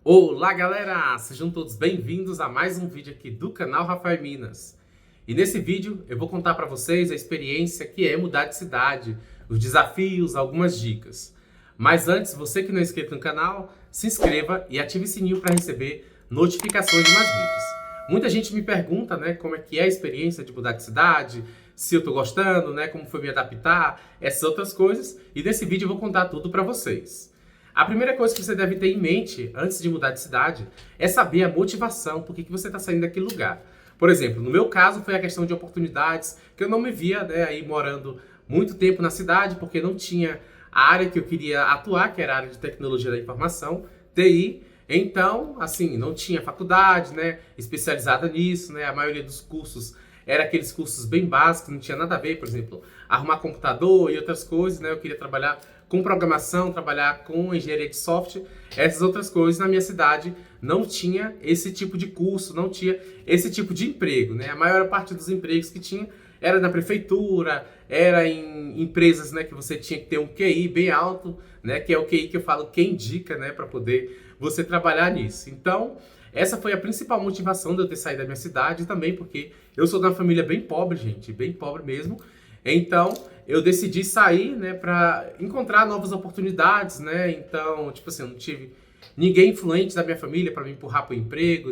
Olá galera, sejam todos bem-vindos a mais um vídeo aqui do canal Rafael Minas. E nesse vídeo eu vou contar para vocês a experiência que é mudar de cidade, os desafios, algumas dicas. Mas antes, você que não é inscrito no canal, se inscreva e ative o sininho para receber notificações de mais vídeos. Muita gente me pergunta, como é que é a experiência de mudar de cidade, se eu tô gostando, como foi me adaptar, essas outras coisas. E nesse vídeo eu vou contar tudo para vocês. A primeira coisa que você deve ter em mente antes de mudar de cidade é saber a motivação, por que você está saindo daquele lugar. Por exemplo, no meu caso foi a questão de oportunidades, que eu não me via aí morando muito tempo na cidade, porque não tinha a área que eu queria atuar, que era a área de tecnologia da informação, TI. Então, assim, não tinha faculdade, especializada nisso, A maioria dos cursos era aqueles cursos bem básicos, não tinha nada a ver, por exemplo, arrumar computador e outras coisas, Eu queria trabalhar com programação, trabalhar com engenharia de software, essas outras coisas. Na minha cidade não tinha esse tipo de curso, não tinha esse tipo de emprego, A maior parte dos empregos que tinha era na prefeitura, era em empresas, que você tinha que ter um QI bem alto, que é o QI que eu falo que indica, para poder você trabalhar nisso. Então, essa foi a principal motivação de eu ter saído da minha cidade, também porque eu sou de uma família bem pobre, gente, bem pobre mesmo. Então, eu decidi sair, para encontrar novas oportunidades, Então, tipo assim, eu não tive ninguém influente da minha família para me empurrar para o emprego,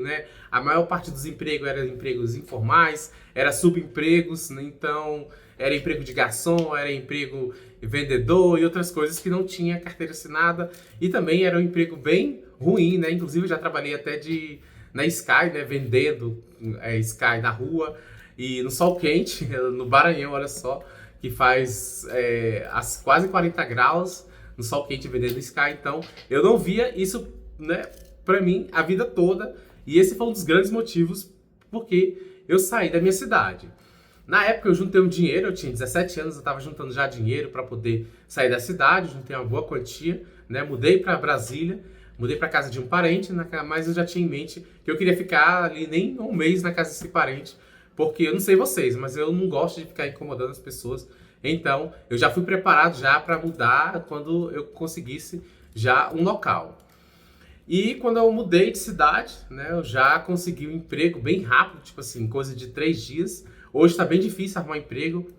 A maior parte dos empregos eram empregos informais, era subempregos, Então, era emprego de garçom, era emprego vendedor e outras coisas que não tinha carteira assinada. E também era um emprego bem ruim, Inclusive, eu já trabalhei até na Sky, vendendo Sky na rua. E no sol quente, no Maranhão, olha só, que faz quase 40 graus no sol quente vendendo Sky. Então, eu não via isso, pra mim, a vida toda. E esse foi um dos grandes motivos porque eu saí da minha cidade. Na época, eu juntei um dinheiro, eu tinha 17 anos, eu estava juntando já dinheiro para poder sair da cidade, juntei uma boa quantia, Mudei para Brasília, mudei para casa de um parente, mas eu já tinha em mente que eu queria ficar ali nem um mês na casa desse parente, porque eu não sei vocês, mas eu não gosto de ficar incomodando as pessoas. Então, eu já fui preparado já para mudar quando eu conseguisse já um local. E quando eu mudei de cidade, eu já consegui um emprego bem rápido, tipo assim, coisa de 3 dias. Hoje está bem difícil arrumar emprego,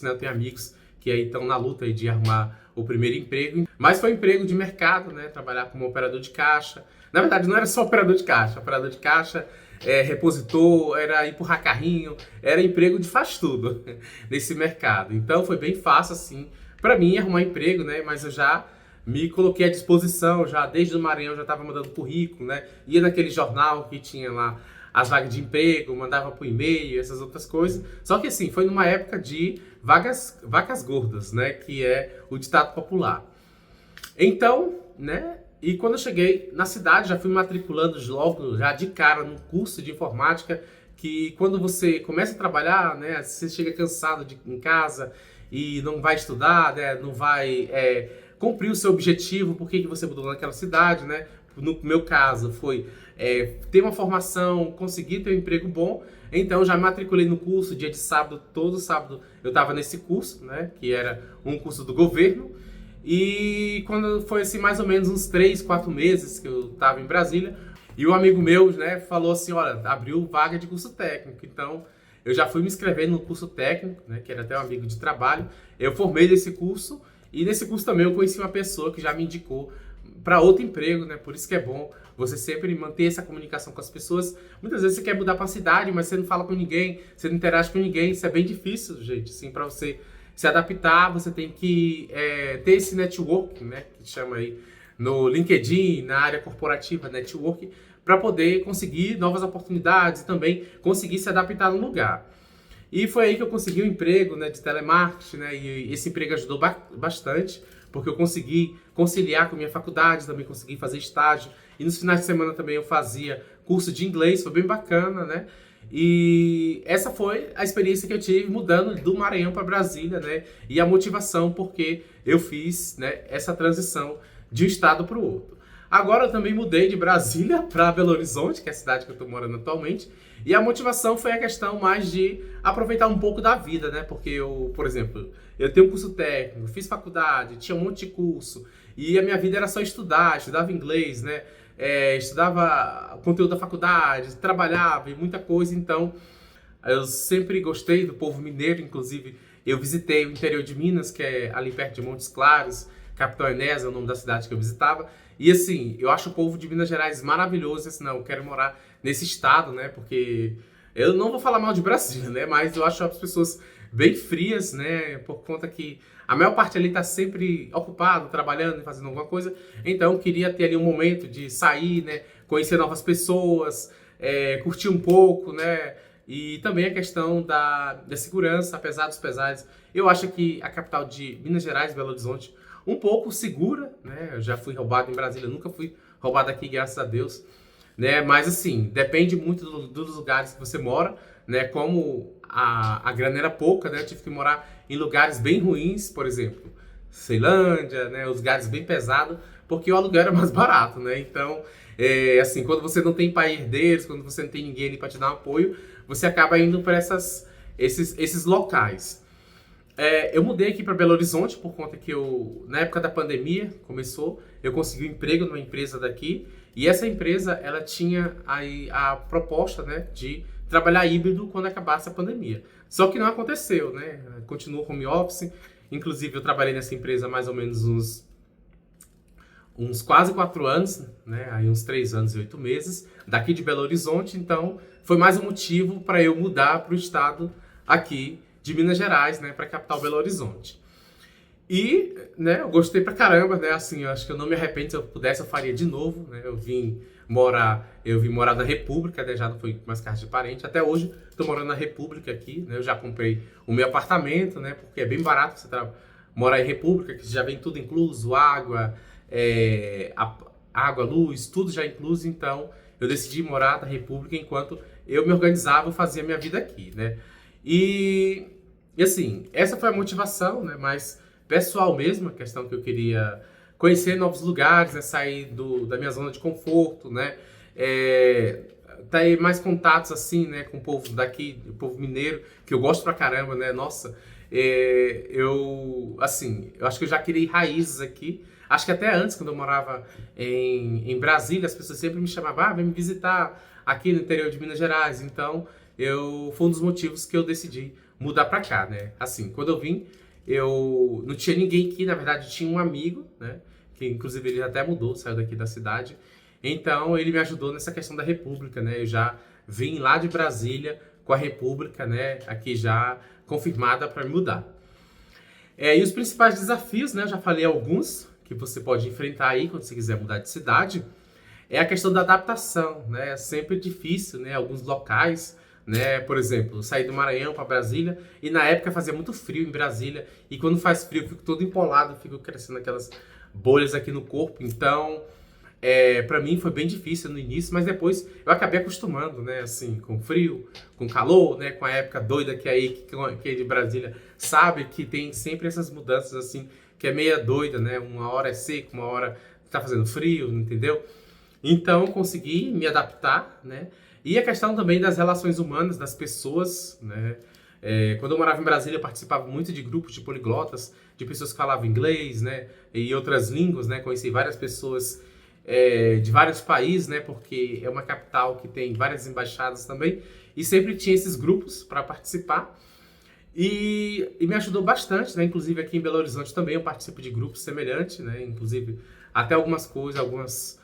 Eu tenho amigos que aí estão na luta aí de arrumar o primeiro emprego. Mas foi emprego de mercado, Trabalhar como operador de caixa. Na verdade, não era só operador de caixa. Operador de caixa, repositor, era empurrar carrinho, era emprego de faz tudo nesse mercado. Então foi bem fácil assim para mim arrumar emprego, Mas eu já me coloquei à disposição, já desde o Maranhão já estava mandando currículo, Ia naquele jornal que tinha lá as vagas de emprego, mandava por e-mail, essas outras coisas. Só que assim, foi numa época de vacas gordas, Que é o ditado popular. Então, E quando eu cheguei na cidade, já fui matriculando logo, já de cara, num curso de informática, que quando você começa a trabalhar, você chega cansado em casa e não vai estudar, não vai cumprir o seu objetivo, por que você mudou naquela cidade, No meu caso, foi ter uma formação, conseguir ter um emprego bom. Então, já me matriculei no curso, dia de sábado, todo sábado eu estava nesse curso, Que era um curso do governo. E quando foi assim, mais ou menos uns 3, 4 meses que eu estava em Brasília, e um amigo meu, falou assim, olha, abriu vaga de curso técnico. Então, eu já fui me inscrevendo no curso técnico, que era até um amigo de trabalho. Eu formei nesse curso, e nesse curso também eu conheci uma pessoa que já me indicou para outro emprego, Por isso que é bom você sempre manter essa comunicação com as pessoas. Muitas vezes você quer mudar para a cidade, mas você não fala com ninguém, você não interage com ninguém. Isso é bem difícil, gente, assim, para você se adaptar, você tem que ter esse network, que chama aí no LinkedIn, na área corporativa, network, para poder conseguir novas oportunidades e também conseguir se adaptar no lugar. E foi aí que eu consegui um emprego, de telemarketing, E esse emprego ajudou bastante, porque eu consegui conciliar com a minha faculdade, também consegui fazer estágio. E nos finais de semana também eu fazia curso de inglês, foi bem bacana, E essa foi a experiência que eu tive mudando do Maranhão para Brasília, E a motivação porque eu fiz, essa transição de um estado para o outro. Agora eu também mudei de Brasília para Belo Horizonte, que é a cidade que eu estou morando atualmente. E a motivação foi a questão mais de aproveitar um pouco da vida, Porque eu, por exemplo, eu tenho um curso técnico, fiz faculdade, tinha um monte de curso. E a minha vida era só estudar, estudava inglês, estudava conteúdo da faculdade, trabalhava e muita coisa, então eu sempre gostei do povo mineiro. Inclusive eu visitei o interior de Minas, que é ali perto de Montes Claros, Capitão Enéas é o nome da cidade que eu visitava, e assim, eu acho o povo de Minas Gerais maravilhoso, assim, não, eu quero morar nesse estado, né, porque eu não vou falar mal de Brasília, né, mas eu acho as pessoas bem frias, né, por conta que a maior parte ali tá sempre ocupado, trabalhando, fazendo alguma coisa, então eu queria ter ali um momento de sair, né, conhecer novas pessoas, curtir um pouco, né, e também a questão da segurança, apesar dos pesares. Eu acho que a capital de Minas Gerais, Belo Horizonte, um pouco segura, né? Eu já fui roubado em Brasília, nunca fui roubado aqui, graças a Deus, né? Mas assim, depende muito dos lugares que você mora, né? Como a grana era pouca, né? Eu tive que morar em lugares bem ruins, por exemplo, Ceilândia, né? Os lugares bem pesados, porque o aluguel era mais barato, né? Então, assim, quando você não tem pai herdeiros, quando você não tem ninguém ali para te dar um apoio, você acaba indo para esses locais. Eu mudei aqui para Belo Horizonte por conta que na época da pandemia, começou, eu consegui um emprego numa empresa daqui, e essa empresa, ela tinha aí a proposta, né, de trabalhar híbrido quando acabasse a pandemia. Só que não aconteceu, né? Continuou home office. Inclusive, eu trabalhei nessa empresa há mais ou menos uns quase 4 anos, né? Aí uns 3 anos e 8 meses, daqui de Belo Horizonte. Então, foi mais um motivo para eu mudar para o estado aqui de Minas Gerais, né, para a capital Belo Horizonte. E, né, eu gostei pra caramba, né, assim, eu acho que eu não me arrependo. Se eu pudesse, eu faria de novo, né, eu vim morar na República, né, já não foi mais casa de parente, até hoje tô morando na República aqui, né, eu já comprei o meu apartamento, né, porque é bem barato você morar em República, que já vem tudo incluso, água, água, luz, tudo já incluso. Então eu decidi morar na República enquanto eu me organizava e fazia minha vida aqui, né. E assim, essa foi a motivação, né, mais pessoal mesmo, a questão que eu queria conhecer novos lugares, né, sair da minha zona de conforto, né, ter mais contatos assim, né, com o povo daqui, o povo mineiro, que eu gosto pra caramba, né, nossa, eu acho que eu já criei raízes aqui. Acho que até antes, quando eu morava em Brasília, as pessoas sempre me chamavam, vem me visitar aqui no interior de Minas Gerais. Então, foi um dos motivos que eu decidi mudar pra cá, né? Assim, quando eu vim, eu não tinha ninguém aqui, na verdade tinha um amigo, né? Que inclusive ele até mudou, saiu daqui da cidade. Então, ele me ajudou nessa questão da República, né? Eu já vim lá de Brasília com a República, né? Aqui já confirmada para me mudar. E os principais desafios, né? Eu já falei alguns que você pode enfrentar aí quando você quiser mudar de cidade. É a questão da adaptação, né? É sempre difícil, né? Alguns locais, né? Por exemplo, sair do Maranhão para Brasília, e na época fazia muito frio em Brasília, e quando faz frio eu fico todo empolado, fico crescendo aquelas bolhas aqui no corpo. Então, para mim foi bem difícil no início, mas depois eu acabei acostumando, né? Assim, com frio, com calor, né? Com a época doida que aí que é de Brasília sabe que tem sempre essas mudanças assim, que é meia doida, né? Uma hora é seco, uma hora tá fazendo frio, entendeu? Então eu consegui me adaptar, né? E a questão também das relações humanas, das pessoas, né? Quando eu morava em Brasília, eu participava muito de grupos de poliglotas, de pessoas que falavam inglês, né? E outras línguas, né? Conheci várias pessoas de vários países, né? Porque é uma capital que tem várias embaixadas também, e sempre tinha esses grupos para participar. E me ajudou bastante, né? Inclusive aqui em Belo Horizonte também eu participo de grupos semelhantes, né? Inclusive até algumas coisas, algumas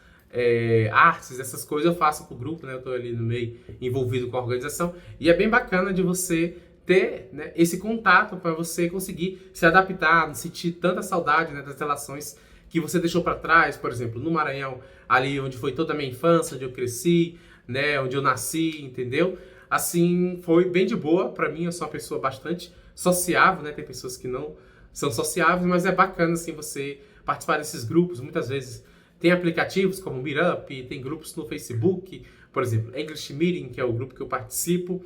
artes, essas coisas eu faço com o grupo, né? Eu tô ali no meio envolvido com a organização, e é bem bacana de você ter, né, esse contato para você conseguir se adaptar, não sentir tanta saudade, né, das relações que você deixou para trás. Por exemplo, no Maranhão, ali onde foi toda a minha infância, onde eu cresci, né, onde eu nasci, entendeu? Assim, foi bem de boa para mim. Eu sou uma pessoa bastante sociável, né? Tem pessoas que não são sociáveis, mas é bacana assim você participar desses grupos. Muitas vezes tem aplicativos como o Meetup, tem grupos no Facebook, por exemplo, English Meeting, que é o grupo que eu participo.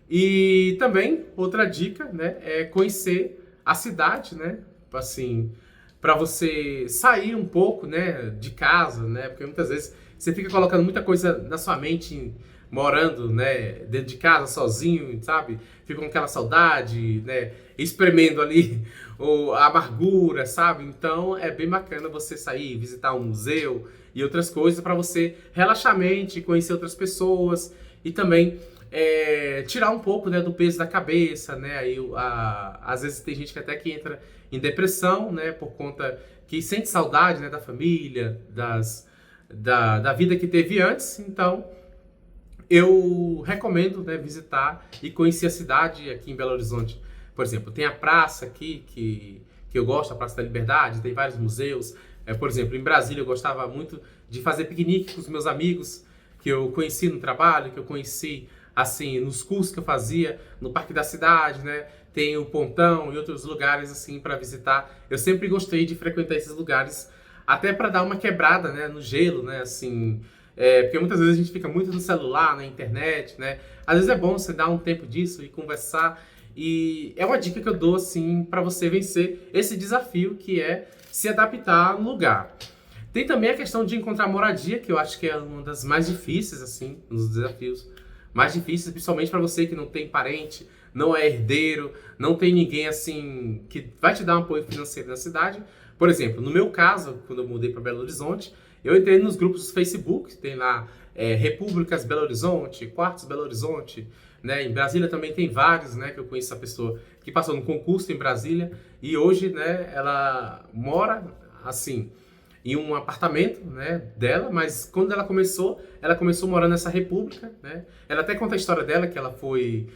E também outra dica, né, é conhecer a cidade, né? Assim, para você sair um pouco, né, de casa, né? Porque muitas vezes você fica colocando muita coisa na sua mente, morando, né, dentro de casa, sozinho, sabe? Fica com aquela saudade, né, espremendo ali a amargura, sabe? Então é bem bacana você sair, visitar um museu e outras coisas para você relaxar a mente, conhecer outras pessoas e também tirar um pouco, né, do peso da cabeça, né? Aí, às vezes tem gente que até que entra em depressão, né, por conta que sente saudade, né, da família, da vida que teve antes. Então, eu recomendo, né, visitar e conhecer a cidade aqui em Belo Horizonte. Por exemplo, tem a praça aqui que eu gosto, a Praça da Liberdade, tem vários museus. Por exemplo, em Brasília eu gostava muito de fazer piquenique com os meus amigos, que eu conheci no trabalho, que eu conheci assim nos cursos que eu fazia no Parque da Cidade, né? Tem o Pontão e outros lugares assim para visitar. Eu sempre gostei de frequentar esses lugares, até para dar uma quebrada, né, no gelo, né, assim, porque muitas vezes a gente fica muito no celular, na internet, né? Às vezes é bom você dar um tempo disso e conversar. E é uma dica que eu dou assim para você vencer esse desafio que é se adaptar no lugar. Tem também a questão de encontrar moradia, que eu acho que é uma das mais difíceis, assim, um dos desafios mais difíceis, principalmente para você que não tem parente, não é herdeiro, não tem ninguém assim que vai te dar um apoio financeiro na cidade. Por exemplo, no meu caso, quando eu mudei para Belo Horizonte, eu entrei nos grupos do Facebook, tem lá Repúblicas Belo Horizonte, Quartos Belo Horizonte, né? Em Brasília também tem vários, né? Que eu conheço a pessoa que passou no concurso em Brasília e hoje, né, ela mora assim em um apartamento, né, dela, mas quando ela começou morando nessa república, né? Ela até conta a história dela, que ela foi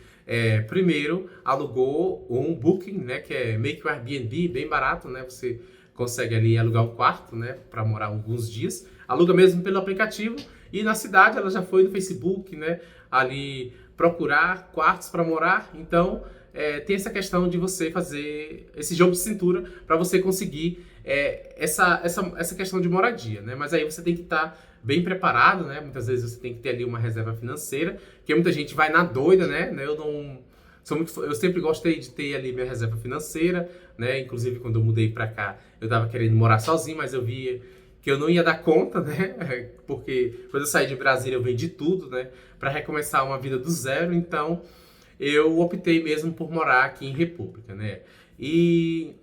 primeiro alugou um Booking, né, que é meio que um Airbnb, bem barato, né? Você consegue ali alugar um quarto, né, para morar alguns dias, aluga mesmo pelo aplicativo e na cidade ela já foi no Facebook, né, ali procurar quartos para morar. Então tem essa questão de você fazer esse jogo de cintura para você conseguir essa questão de moradia, né? Mas aí você tem que estar bem preparado, né? Muitas vezes você tem que ter ali uma reserva financeira, porque muita gente vai na doida, né? Eu não eu sempre gostei de ter ali minha reserva financeira, né? Inclusive quando eu mudei para cá, eu estava querendo morar sozinho, mas eu via que eu não ia dar conta, né? Porque quando eu saí de Brasília eu vendi tudo, né? Para recomeçar uma vida do zero. Então eu optei mesmo por morar aqui em República, né? E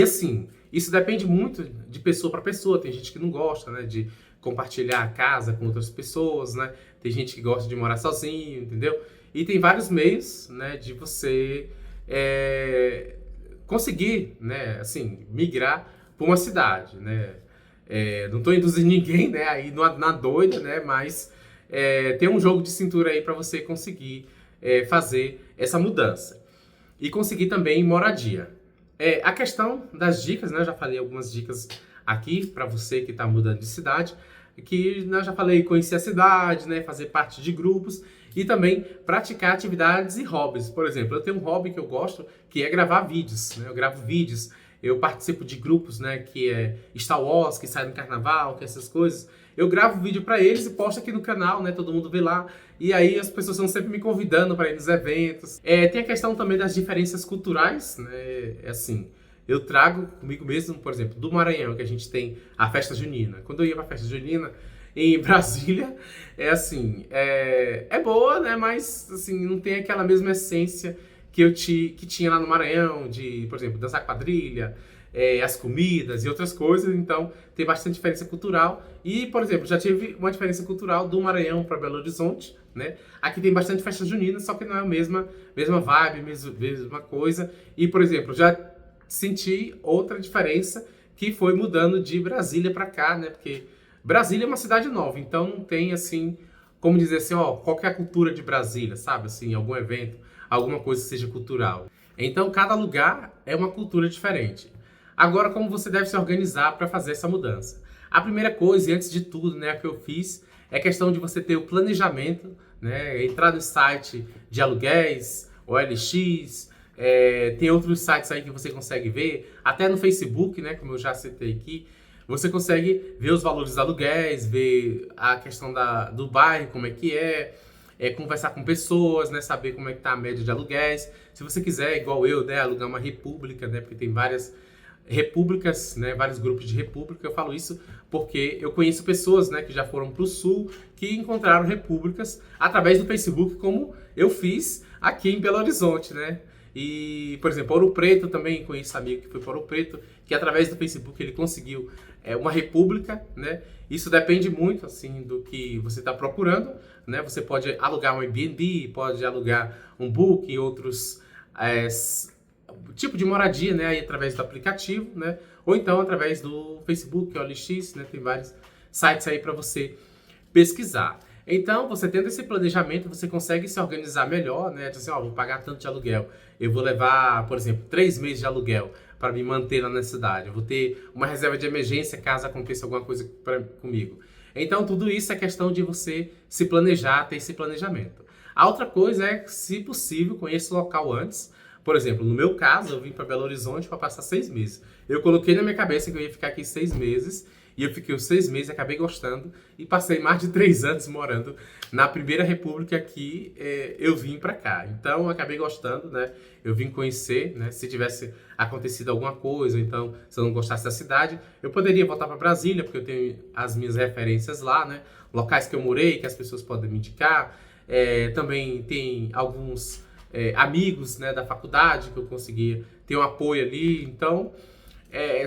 assim, isso depende muito de pessoa para pessoa. Tem gente que não gosta, né, de compartilhar a casa com outras pessoas, né? Tem gente que gosta de morar sozinho, entendeu? E tem vários meios, né, de você conseguir, né, assim, migrar para uma cidade, né? Não estou induzindo ninguém, né, aí na doida, né? Mas tem um jogo de cintura aí para você conseguir fazer essa mudança e conseguir também moradia. A questão das dicas, né? Eu já falei algumas dicas aqui para você que está mudando de cidade, que eu já falei conhecer a cidade, né? Fazer parte de grupos e também praticar atividades e hobbies. Por exemplo, eu tenho um hobby que eu gosto, que é gravar vídeos, né? Eu gravo vídeos, eu participo de grupos, né? Que é Star Wars, que sai no carnaval, que essas coisas. Eu gravo vídeo para eles e posto aqui no canal, né? Todo mundo vê lá. E aí as pessoas estão sempre me convidando para ir nos eventos. Tem a questão também das diferenças culturais, né? Assim, eu trago comigo mesmo, por exemplo, do Maranhão, que a gente tem a festa junina. Quando eu ia para a festa junina em Brasília, é boa, né? Mas assim, não tem aquela mesma essência que tinha lá no Maranhão, de, por exemplo, dançar quadrilha, as comidas e outras coisas. Então tem bastante diferença cultural. E, por exemplo, já tive uma diferença cultural do Maranhão para Belo Horizonte, né? Aqui tem bastante festa junina, só que não é a mesma vibe, mesma coisa. E, por exemplo, já senti outra diferença que foi mudando de Brasília para cá, né? Porque Brasília é uma cidade nova, então não tem assim, como dizer assim, ó, qual que é a cultura de Brasília, sabe? Assim, algum evento, alguma coisa que seja cultural. Então, cada lugar é uma cultura diferente. Agora, como você deve se organizar para fazer essa mudança? A primeira coisa, e antes de tudo, né, que eu fiz, é questão de você ter o planejamento, né, entrar no site de aluguéis, OLX, tem outros sites aí que você consegue ver, até no Facebook, né, como eu já citei aqui, você consegue ver os valores dos aluguéis, ver a questão do bairro, como é que conversar com pessoas, né, saber como é que tá a média de aluguéis. Se você quiser, igual eu, né, alugar uma república, né, porque tem várias repúblicas, né, vários grupos de república. Eu falo isso porque eu conheço pessoas, né, que já foram para o sul, que encontraram repúblicas através do Facebook, como eu fiz aqui em Belo Horizonte, né? E, por exemplo, Ouro Preto também, conheço amigo que foi para Ouro Preto, que através do Facebook ele conseguiu uma república, né? Isso depende muito, assim, do que você está procurando, né? Você pode alugar um Airbnb, pode alugar um Booking, outros tipo de moradia, né? Aí através do aplicativo, né? Ou então através do Facebook, OLX, né? Tem vários sites aí para você pesquisar. Então, você tendo esse planejamento, você consegue se organizar melhor, né? Dizer assim, ó, vou pagar tanto de aluguel. Eu vou levar, por exemplo, 3 meses de aluguel para me manter lá na cidade. Eu vou ter uma reserva de emergência caso aconteça alguma coisa comigo. Então, tudo isso é questão de você se planejar, ter esse planejamento. A outra coisa é, se possível, conheça o local antes. Por exemplo, no meu caso, eu vim para Belo Horizonte para passar 6 meses. Eu coloquei na minha cabeça que eu ia ficar aqui 6 meses. E eu fiquei os 6 meses, acabei gostando e passei mais de 3 anos morando na Primeira República que eu vim para cá. Então, acabei gostando, né? Eu vim conhecer, né? Se tivesse acontecido alguma coisa, então, se eu não gostasse da cidade, eu poderia voltar para Brasília, porque eu tenho as minhas referências lá, né? Locais que eu morei, que as pessoas podem me indicar. Também tem alguns amigos, né, da faculdade que eu consegui ter um apoio ali. Então,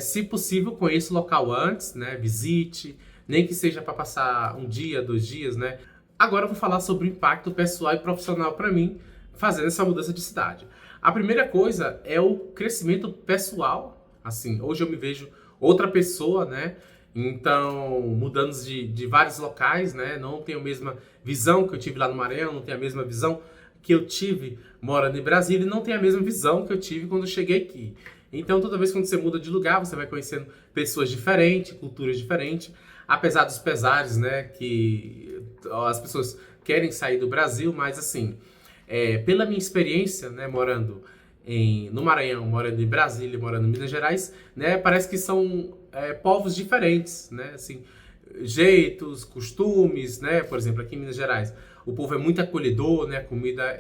se possível, conheça o local antes, né? Visite, nem que seja para passar um dia, 2 dias, né? Agora eu vou falar sobre o impacto pessoal e profissional para mim fazendo essa mudança de cidade. A primeira coisa é o crescimento pessoal. Assim, hoje eu me vejo outra pessoa, né? Então, mudando de vários locais, né? Não tenho a mesma visão que eu tive lá no Maranhão, não tenho a mesma visão que eu tive morando em Brasília e não tenho a mesma visão que eu tive quando eu cheguei aqui. Então, toda vez que você muda de lugar, você vai conhecendo pessoas diferentes, culturas diferentes, apesar dos pesares, né, que as pessoas querem sair do Brasil, mas assim, pela minha experiência, né, morando no Maranhão, morando em Brasília, morando em Minas Gerais, né, parece que são povos diferentes, né, assim, jeitos, costumes, né, por exemplo, aqui em Minas Gerais, o povo é muito acolhedor, né, a comida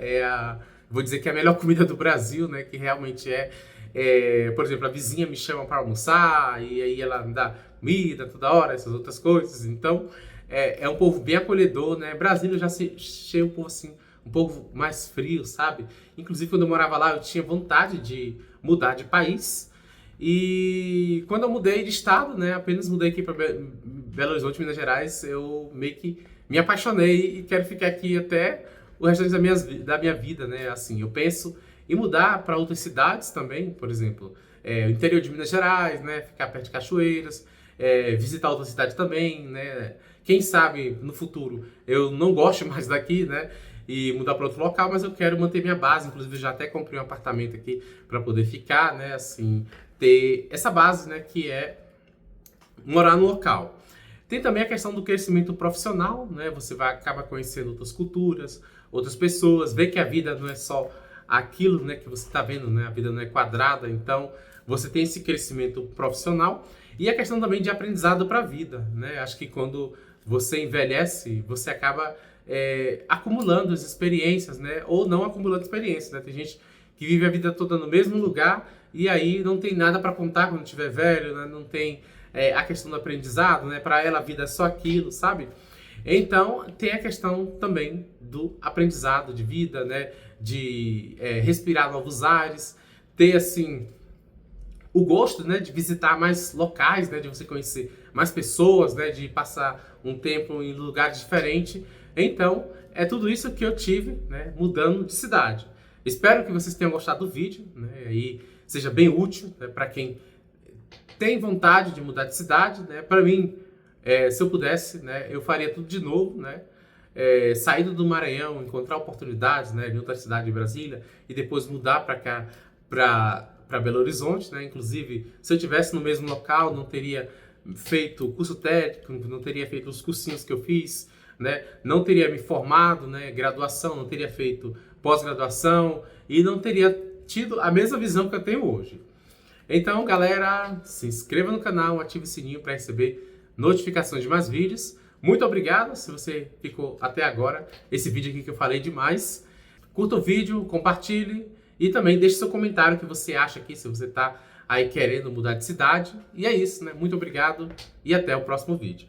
vou dizer que é a melhor comida do Brasil, né, que realmente por exemplo, a vizinha me chama para almoçar e aí ela me dá comida toda hora, essas outras coisas. Então, é um povo bem acolhedor, né? Brasília eu já achei um povo assim, um povo mais frio, sabe? Inclusive, quando eu morava lá, eu tinha vontade de mudar de país. E quando eu mudei de estado, né? Apenas mudei aqui para Belo Horizonte, Minas Gerais, eu meio que me apaixonei e quero ficar aqui até o restante da minha vida, né? Assim, eu penso e mudar para outras cidades também, por exemplo, o interior de Minas Gerais, né, ficar perto de cachoeiras, visitar outra cidade também, né, quem sabe no futuro eu não gosto mais daqui, né, e mudar para outro local, mas eu quero manter minha base, inclusive já até comprei um apartamento aqui para poder ficar, né, assim, ter essa base, né, que é morar no local. Tem também a questão do crescimento profissional, né, você acaba conhecendo outras culturas, outras pessoas, ver que a vida não é só aquilo, né, que você está vendo, né, a vida não é quadrada, então você tem esse crescimento profissional e a questão também de aprendizado para a vida, né? Acho que quando você envelhece, você acaba acumulando as experiências, né, ou não acumulando experiências, né? Tem gente que vive a vida toda no mesmo lugar e aí não tem nada para contar quando estiver velho, né? Não tem a questão do aprendizado, né? Para ela a vida é só aquilo, sabe? Então, tem a questão também do aprendizado de vida, né? De respirar novos ares, ter, assim, o gosto, né? De visitar mais locais, né? De você conhecer mais pessoas, né? De passar um tempo em lugares diferentes. Então, é tudo isso que eu tive, né? Mudando de cidade. Espero que vocês tenham gostado do vídeo, né? E seja bem útil, né? Para quem tem vontade de mudar de cidade, né? Para mim, se eu pudesse, né, eu faria tudo de novo, né? Saído do Maranhão, encontrar oportunidades, né, em outra cidade de Brasília e depois mudar para cá, para Belo Horizonte, né? Inclusive, se eu tivesse no mesmo local, não teria feito o curso técnico, não teria feito os cursinhos que eu fiz, né? Não teria me formado, né, graduação, não teria feito pós-graduação e não teria tido a mesma visão que eu tenho hoje. Então, galera, se inscreva no canal, ative o sininho para receber notificações de mais vídeos. Muito obrigado se você ficou até agora. Esse vídeo aqui que eu falei demais. Curta o vídeo, compartilhe e também deixe seu comentário o que você acha aqui, se você está aí querendo mudar de cidade. E é isso, né? Muito obrigado e até o próximo vídeo.